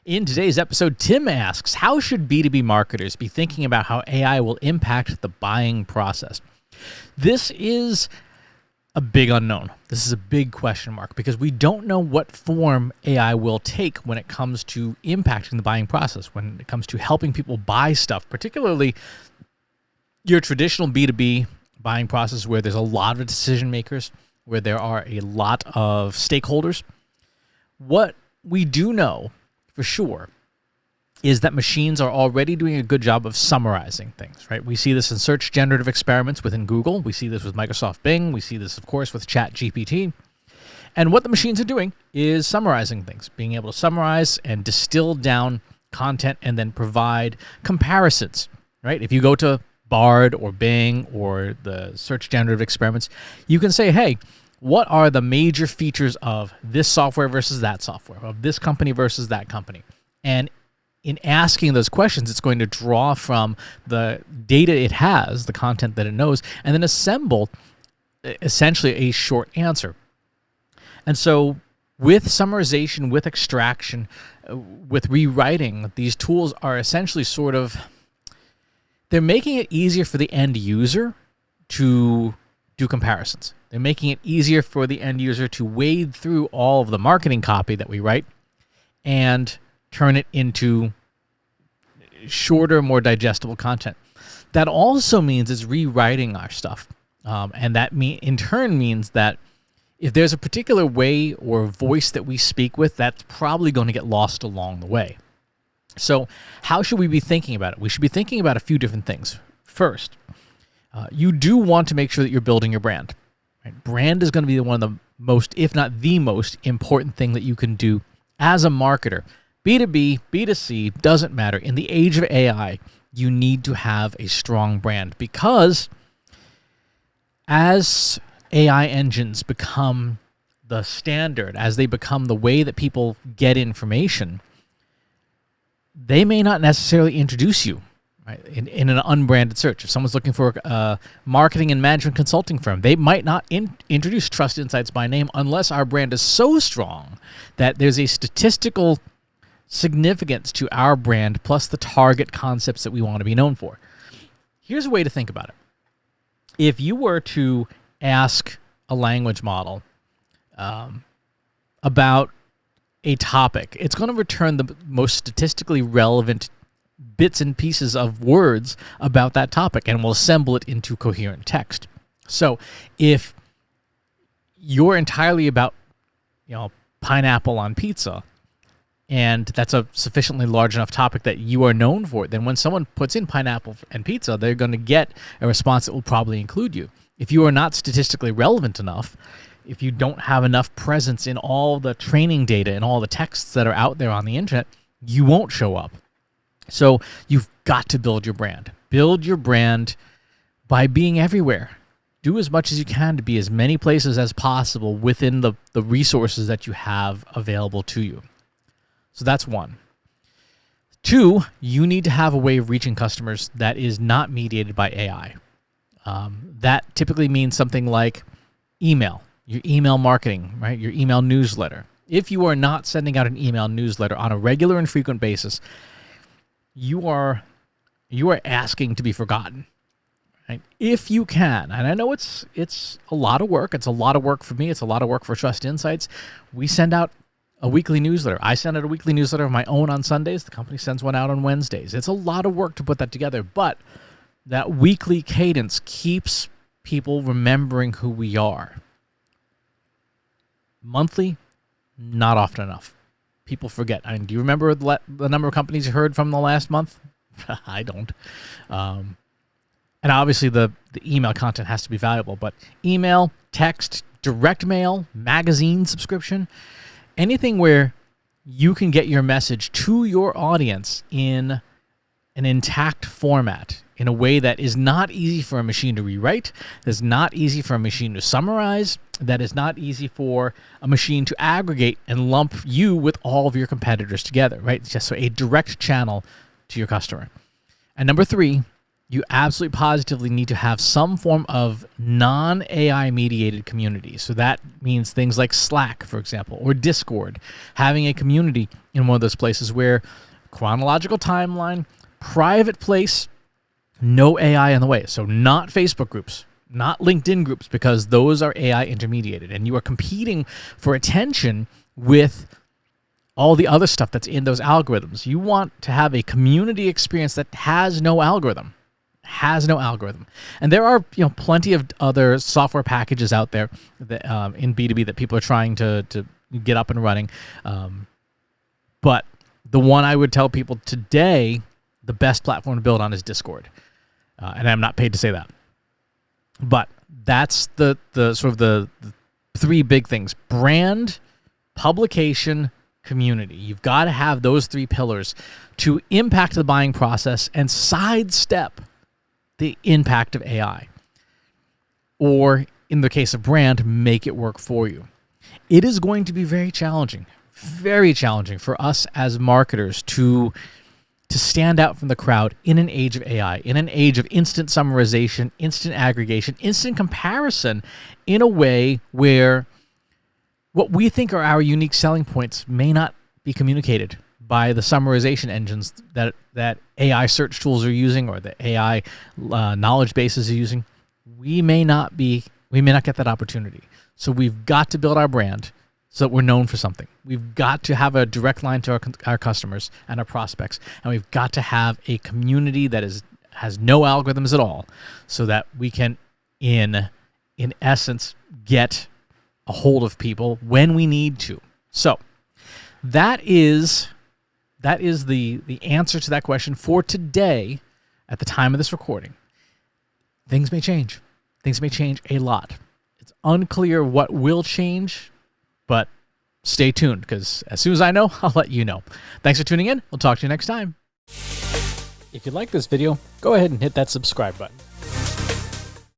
In today's episode, Tim asks, how should B2B marketers be thinking about how AI will impact the buying process? This is a big unknown. This is a big question mark because we don't know what form AI will take when it comes to impacting the buying process, when it comes to helping people buy stuff, particularly your traditional B2B buying process where there's a lot of decision makers, where there are a lot of stakeholders. What we do know for sure is that machines are already doing a good job of summarizing things, right? We see this in search generative experiments within Google. We see this with Microsoft Bing. We see this, of course, with ChatGPT. And what the machines are doing is summarizing things, being able to summarize and distill down content and then provide comparisons, right? If you go to Bard or Bing or the search generative experiments, you can say, hey, what are the major features of this software versus that software, of this company versus that company? And in asking those questions, it's going to draw from the data it has, the content that it knows, and then assemble essentially a short answer. And so with summarization, with extraction, with rewriting, these tools are essentially they're making it easier for the end user to do comparisons. They're making it easier for the end user to wade through all of the marketing copy that we write and turn it into shorter, more digestible content. That also means it's rewriting our stuff. And that in turn means that if there's a particular way or voice that we speak with, that's probably going to get lost along the way. So how should we be thinking about it? We should be thinking about a few different things. First, you do want to make sure that you're building your brand. Right? Brand is going to be one of the most, if not the most important thing that you can do as a marketer. B2B, B2C, doesn't matter. In the age of AI, you need to have a strong brand because as AI engines become the standard, as they become the way that people get information, they may not necessarily introduce you, right, in an unbranded search. If someone's looking for a marketing and management consulting firm, they might not introduce Trust Insights by name unless our brand is so strong that there's a statistical significance to our brand plus the target concepts that we want to be known for. Here's a way to think about it. If you were to ask a language model about a topic, it's going to return the most statistically relevant bits and pieces of words about that topic and will assemble it into coherent text. So if you're entirely about, pineapple on pizza, and that's a sufficiently large enough topic that you are known for it, then when someone puts in pineapple and pizza, they're going to get a response that will probably include you. If you are not statistically relevant enough, if you don't have enough presence in all the training data and all the texts that are out there on the internet, you won't show up. So you've got to build your brand. Build your brand by being everywhere. Do as much as you can to be as many places as possible within the resources that you have available to you. So that's one. Two, you need to have a way of reaching customers that is not mediated by AI. That typically means something like email, your email marketing, right? Your email newsletter. If you are not sending out an email newsletter on a regular and frequent basis, you are asking to be forgotten. Right? If you can, and I know it's a lot of work. It's a lot of work for me. It's a lot of work for Trust Insights. We send out a weekly newsletter. I send out a weekly newsletter of my own on Sundays. The company sends one out on Wednesdays. It's a lot of work to put that together, but that weekly cadence keeps people remembering who we are. Monthly, not often enough. People forget. I mean, do you remember the number of companies you heard from the last month? I don't. And obviously the email content has to be valuable, but email, text, direct mail, magazine subscription, anything where you can get your message to your audience in an intact format, in a way that is not easy for a machine to rewrite, that is not easy for a machine to summarize, that is not easy for a machine to aggregate and lump you with all of your competitors together, right? It's just so a direct channel to your customer. And number three, you absolutely positively need to have some form of non-AI mediated community. So that means things like Slack, for example, or Discord, having a community in one of those places where chronological timeline, private place, no AI in the way. So not Facebook groups, not LinkedIn groups, because those are AI intermediated, and you are competing for attention with all the other stuff that's in those algorithms. You want to have a community experience that has no algorithm. And there are plenty of other software packages out there that in B2B that people are trying to get up and running. But the one I would tell people today, the best platform to build on is Discord. And I'm not paid to say that. But that's the sort of the three big things: brand, publication, community. You've got to have those three pillars to impact the buying process and sidestep the impact of AI. Or in the case of brand, make it work for you. It is going to be very challenging for us as marketers to stand out from the crowd in an age of AI, in an age of instant summarization, instant aggregation, instant comparison, in a way where what we think are our unique selling points may not be communicated by the summarization engines that AI search tools are using, or the AI knowledge bases are using. We may not get that opportunity. So we've got to build our brand so that we're known for something. We've got to have a direct line to our customers and our prospects, and we've got to have a community that has no algorithms at all, so that we can, in essence, get a hold of people when we need to. So that is the answer to that question for today. At the time of this recording, things may change. Things may change a lot. It's unclear what will change, but stay tuned, because as soon as I know, I'll let you know. Thanks for tuning in. We'll talk to you next time. If you like this video, go ahead and hit that subscribe button.